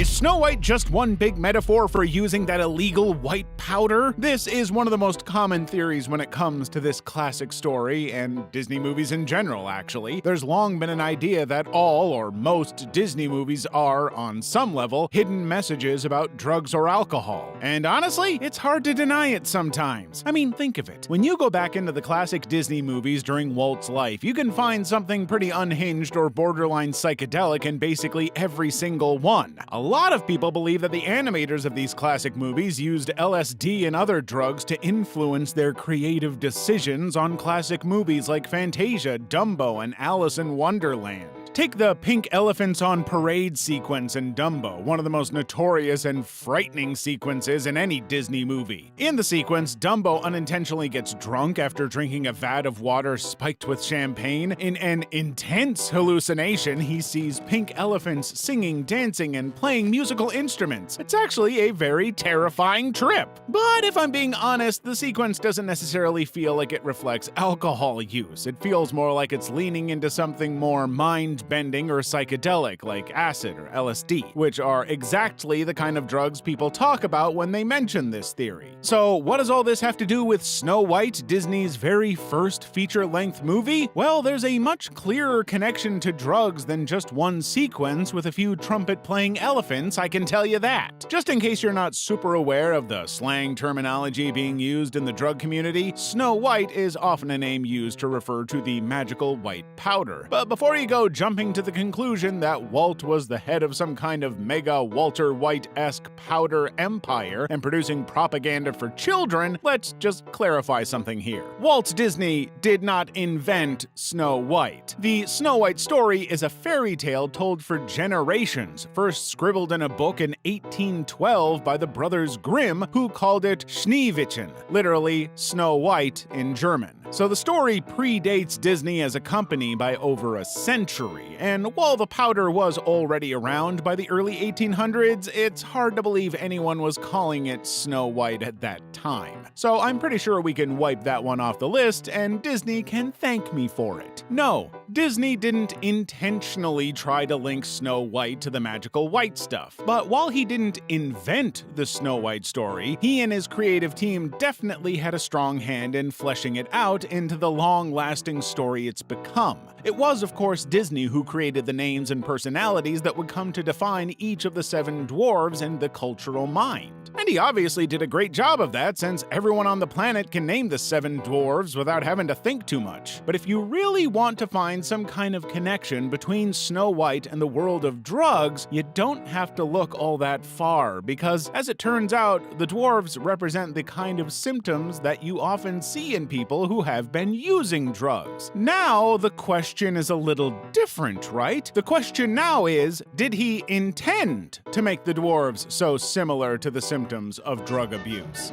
Is Snow White just one big metaphor for using that illegal white powder? This is one of the most common theories when it comes to this classic story, and Disney movies in general, actually. There's long been an idea that all or most Disney movies are, on some level, hidden messages about drugs or alcohol. And honestly, it's hard to deny it sometimes. I mean, think of it. When you go back into the classic Disney movies during Walt's life, you can find something pretty unhinged or borderline psychedelic in basically every single one. A lot of people believe that the animators of these classic movies used LSD and other drugs to influence their creative decisions on classic movies like Fantasia, Dumbo, and Alice in Wonderland. Take the pink elephants on parade sequence in Dumbo, one of the most notorious and frightening sequences in any Disney movie. In the sequence, Dumbo unintentionally gets drunk after drinking a vat of water spiked with champagne. In an intense hallucination, he sees pink elephants singing, dancing, and playing musical instruments. It's actually a very terrifying trip. But if I'm being honest, the sequence doesn't necessarily feel like it reflects alcohol use. It feels more like it's leaning into something more mind-bending or psychedelic, like acid or LSD, which are exactly the kind of drugs people talk about when they mention this theory. So what does all this have to do with Snow White, Disney's very first feature-length movie? Well, there's a much clearer connection to drugs than just one sequence with a few trumpet-playing elephants, I can tell you that. Just in case you're not super aware of the slang terminology being used in the drug community, Snow White is often a name used to refer to the magical white powder. But before you go jumping to the conclusion that Walt was the head of some kind of mega Walter White-esque powder empire and producing propaganda for children, let's just clarify something here. Walt Disney did not invent Snow White. The Snow White story is a fairy tale told for generations, first scribbled in a book in 1812 by the brothers Grimm, who called it Schneewittchen, literally Snow White in German. So the story predates Disney as a company by over a century, and while the powder was already around by the early 1800s, it's hard to believe anyone was calling it Snow White at that time. So I'm pretty sure we can wipe that one off the list, and Disney can thank me for it. No, Disney didn't intentionally try to link Snow White to the magical white stuff. But while he didn't invent the Snow White story, he and his creative team definitely had a strong hand in fleshing it out into the long-lasting story it's become. It was, of course, Disney who created the names and personalities that would come to define each of the Seven Dwarfs in the cultural mind. And he obviously did a great job of that, since everyone on the planet can name the Seven Dwarfs without having to think too much. But if you really want to find some kind of connection between Snow White and the world of drugs, you don't have to look all that far, because as it turns out, the dwarves represent the kind of symptoms that you often see in people who have been using drugs. Now, the question is a little different, right? The question now is, did he intend to make the dwarves so similar to the symptoms of drug abuse?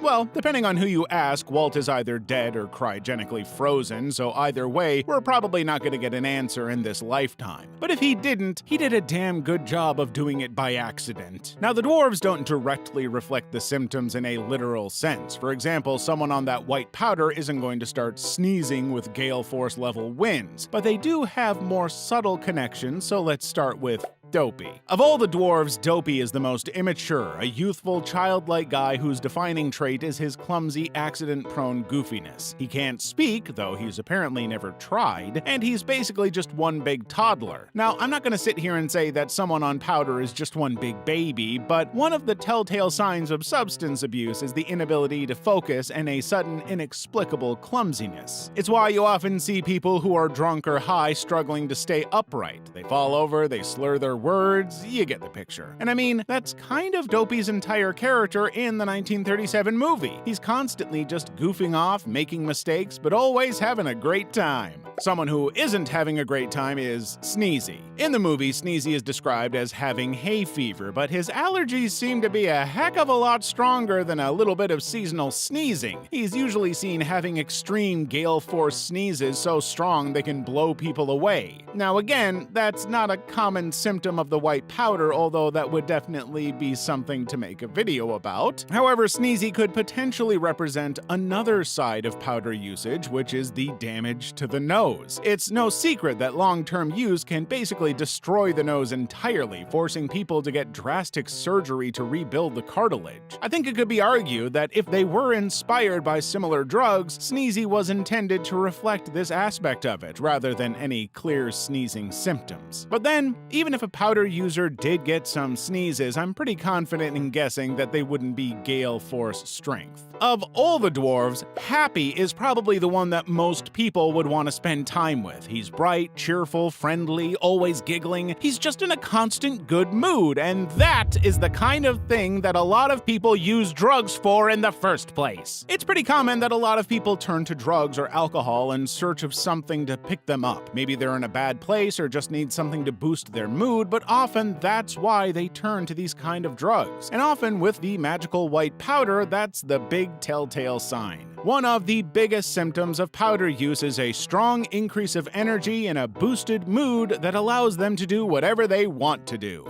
Well, depending on who you ask, Walt is either dead or cryogenically frozen, so either way, we're probably not going to get an answer in this lifetime. But if he didn't, he did a damn good job of doing it by accident. Now, the dwarves don't directly reflect the symptoms in a literal sense. For example, someone on that white powder isn't going to start sneezing with gale force level winds, but they do have more subtle connections, so let's start with Dopey. Of all the dwarves, Dopey is the most immature, a youthful, childlike guy whose defining trait is his clumsy, accident-prone goofiness. He can't speak, though he's apparently never tried, and he's basically just one big toddler. Now, I'm not gonna sit here and say that someone on powder is just one big baby, but one of the telltale signs of substance abuse is the inability to focus and a sudden, inexplicable clumsiness. It's why you often see people who are drunk or high struggling to stay upright. They fall over, they slur their words, you get the picture. And I mean, that's kind of Dopey's entire character in the 1937 movie. He's constantly just goofing off, making mistakes, but always having a great time. Someone who isn't having a great time is Sneezy. In the movie, Sneezy is described as having hay fever, but his allergies seem to be a heck of a lot stronger than a little bit of seasonal sneezing. He's usually seen having extreme gale force sneezes so strong they can blow people away. Now again, that's not a common symptom symptom of the white powder, although that would definitely be something to make a video about. However, Sneezy could potentially represent another side of powder usage, which is the damage to the nose. It's no secret that long-term use can basically destroy the nose entirely, forcing people to get drastic surgery to rebuild the cartilage. I think it could be argued that if they were inspired by similar drugs, Sneezy was intended to reflect this aspect of it, rather than any clear sneezing symptoms. But then, even if a powder user did get some sneezes, I'm pretty confident in guessing that they wouldn't be gale force strength. Of all the dwarves, Happy is probably the one that most people would want to spend time with. He's bright, cheerful, friendly, always giggling. He's just in a constant good mood, and that is the kind of thing that a lot of people use drugs for in the first place. It's pretty common that a lot of people turn to drugs or alcohol in search of something to pick them up. Maybe they're in a bad place or just need something to boost their mood, but often that's why they turn to these kind of drugs. And often with the magical white powder, that's the big telltale sign. One of the biggest symptoms of powder use is a strong increase of energy and a boosted mood that allows them to do whatever they want to do.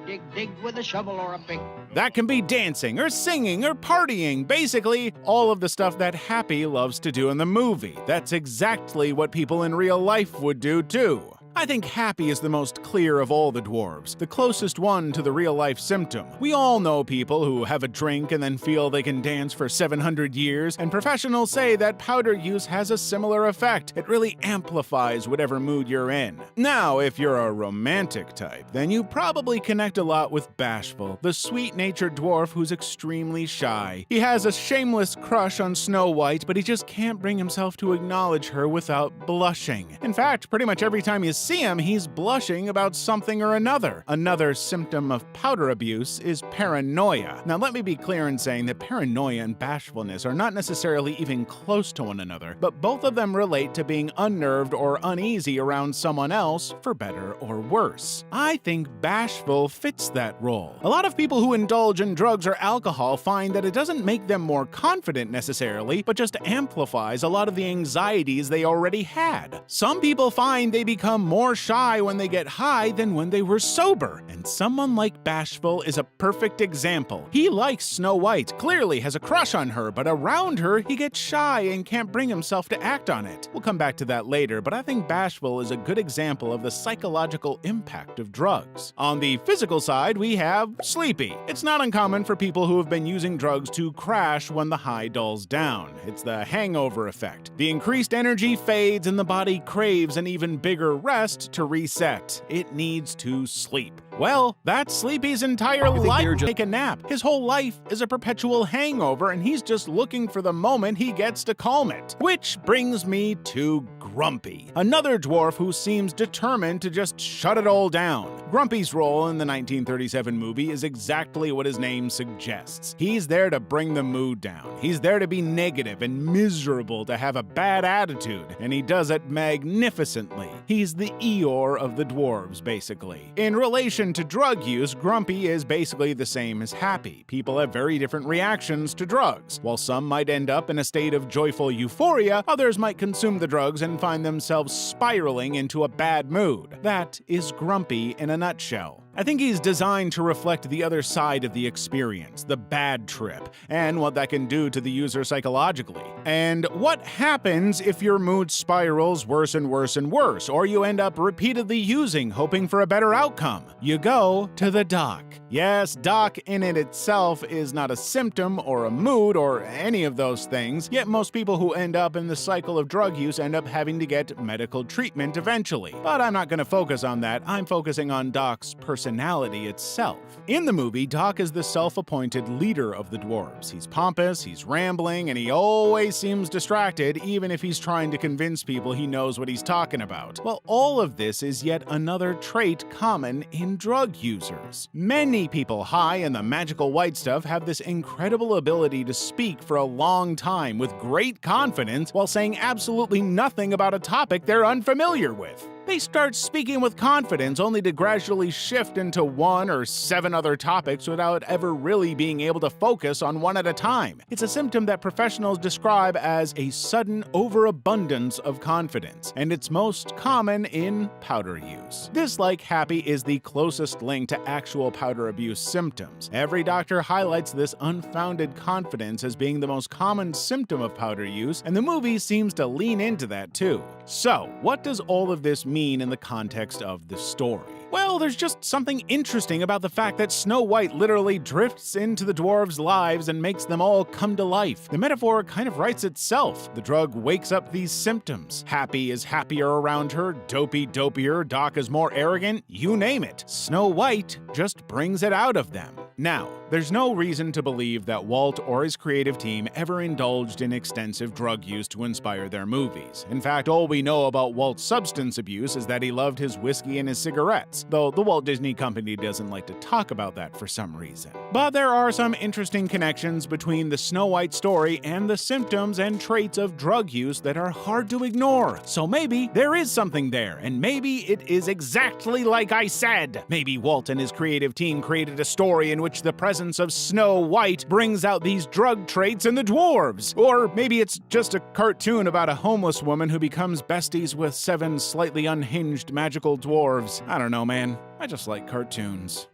Dig, dig with a shovel or a pick. That can be dancing or singing or partying, basically all of the stuff that Happy loves to do in the movie. That's exactly what people in real life would do too. I think Happy is the most clear of all the dwarves, the closest one to the real-life symptom. We all know people who have a drink and then feel they can dance for 700 years, and professionals say that powder use has a similar effect. It really amplifies whatever mood you're in. Now, if you're a romantic type, then you probably connect a lot with Bashful, the sweet-natured dwarf who's extremely shy. He has a shameless crush on Snow White, but he just can't bring himself to acknowledge her without blushing. In fact, pretty much every time you see him, he's blushing about something or another. Another symptom of powder abuse is paranoia. Now, let me be clear in saying that paranoia and bashfulness are not necessarily even close to one another, but both of them relate to being unnerved or uneasy around someone else, for better or worse. I think Bashful fits that role. A lot of people who indulge in drugs or alcohol find that it doesn't make them more confident necessarily, but just amplifies a lot of the anxieties they already had. Some people find they become more shy when they get high than when they were sober, and someone like Bashful is a perfect example. He likes Snow White, clearly has a crush on her, but around her he gets shy and can't bring himself to act on it. We'll come back to that later, but I think Bashful is a good example of the psychological impact of drugs. On the physical side, we have Sleepy. It's not uncommon for people who have been using drugs to crash when the high dulls down. It's the hangover effect. The increased energy fades and the body craves an even bigger rest to reset. It needs to sleep. Well, that's Sleepy's entire life. Take a nap. His whole life is a perpetual hangover, and he's just looking for the moment he gets to calm it. Which brings me to Grumpy, another dwarf who seems determined to just shut it all down. Grumpy's role in the 1937 movie is exactly what his name suggests. He's there to bring the mood down. He's there to be negative and miserable, to have a bad attitude, and he does it magnificently. He's the Eeyore of the dwarves, basically. In relation to drug use, Grumpy is basically the same as Happy. People have very different reactions to drugs. While some might end up in a state of joyful euphoria, others might consume the drugs and find themselves spiraling into a bad mood. That is Grumpy in a nutshell. I think he's designed to reflect the other side of the experience, the bad trip, and what that can do to the user psychologically. And what happens if your mood spirals worse and worse and worse, or you end up repeatedly using, hoping for a better outcome? You go to the doc. Yes, doc in it itself is not a symptom or a mood or any of those things, yet most people who end up in the cycle of drug use end up having to get medical treatment eventually. But I'm not going to focus on that. I'm focusing on Doc's personality itself. In the movie, Doc is the self-appointed leader of the dwarves. He's pompous, he's rambling, and he always seems distracted, even if he's trying to convince people he knows what he's talking about. Well, all of this is yet another trait common in drug users. Many people high in the magical white stuff have this incredible ability to speak for a long time with great confidence while saying absolutely nothing about a topic they're unfamiliar with. They start speaking with confidence only to gradually shift into 1 or 7 other topics without ever really being able to focus on one at a time. It's a symptom that professionals describe as a sudden overabundance of confidence, and it's most common in powder use. This, like happy, is the closest link to actual powder abuse symptoms. Every doctor highlights this unfounded confidence as being the most common symptom of powder use, and the movie seems to lean into that too. So, what does all of this mean in the context of the story? Well, there's just something interesting about the fact that Snow White literally drifts into the dwarves' lives and makes them all come to life. The metaphor kind of writes itself. The drug wakes up these symptoms. Happy is happier around her, Dopey dopier, Doc is more arrogant, you name it. Snow White just brings it out of them. Now, there's no reason to believe that Walt or his creative team ever indulged in extensive drug use to inspire their movies. In fact, all we know about Walt's substance abuse is that he loved his whiskey and his cigarettes, though the Walt Disney Company doesn't like to talk about that for some reason. But there are some interesting connections between the Snow White story and the symptoms and traits of drug use that are hard to ignore. So maybe there is something there, and maybe it is exactly like I said. Maybe Walt and his creative team created a story in which the presence of Snow White brings out these drug traits in the dwarves. Or maybe it's just a cartoon about a homeless woman who becomes besties with 7 slightly unhinged magical dwarves. I don't know, man. I just like cartoons.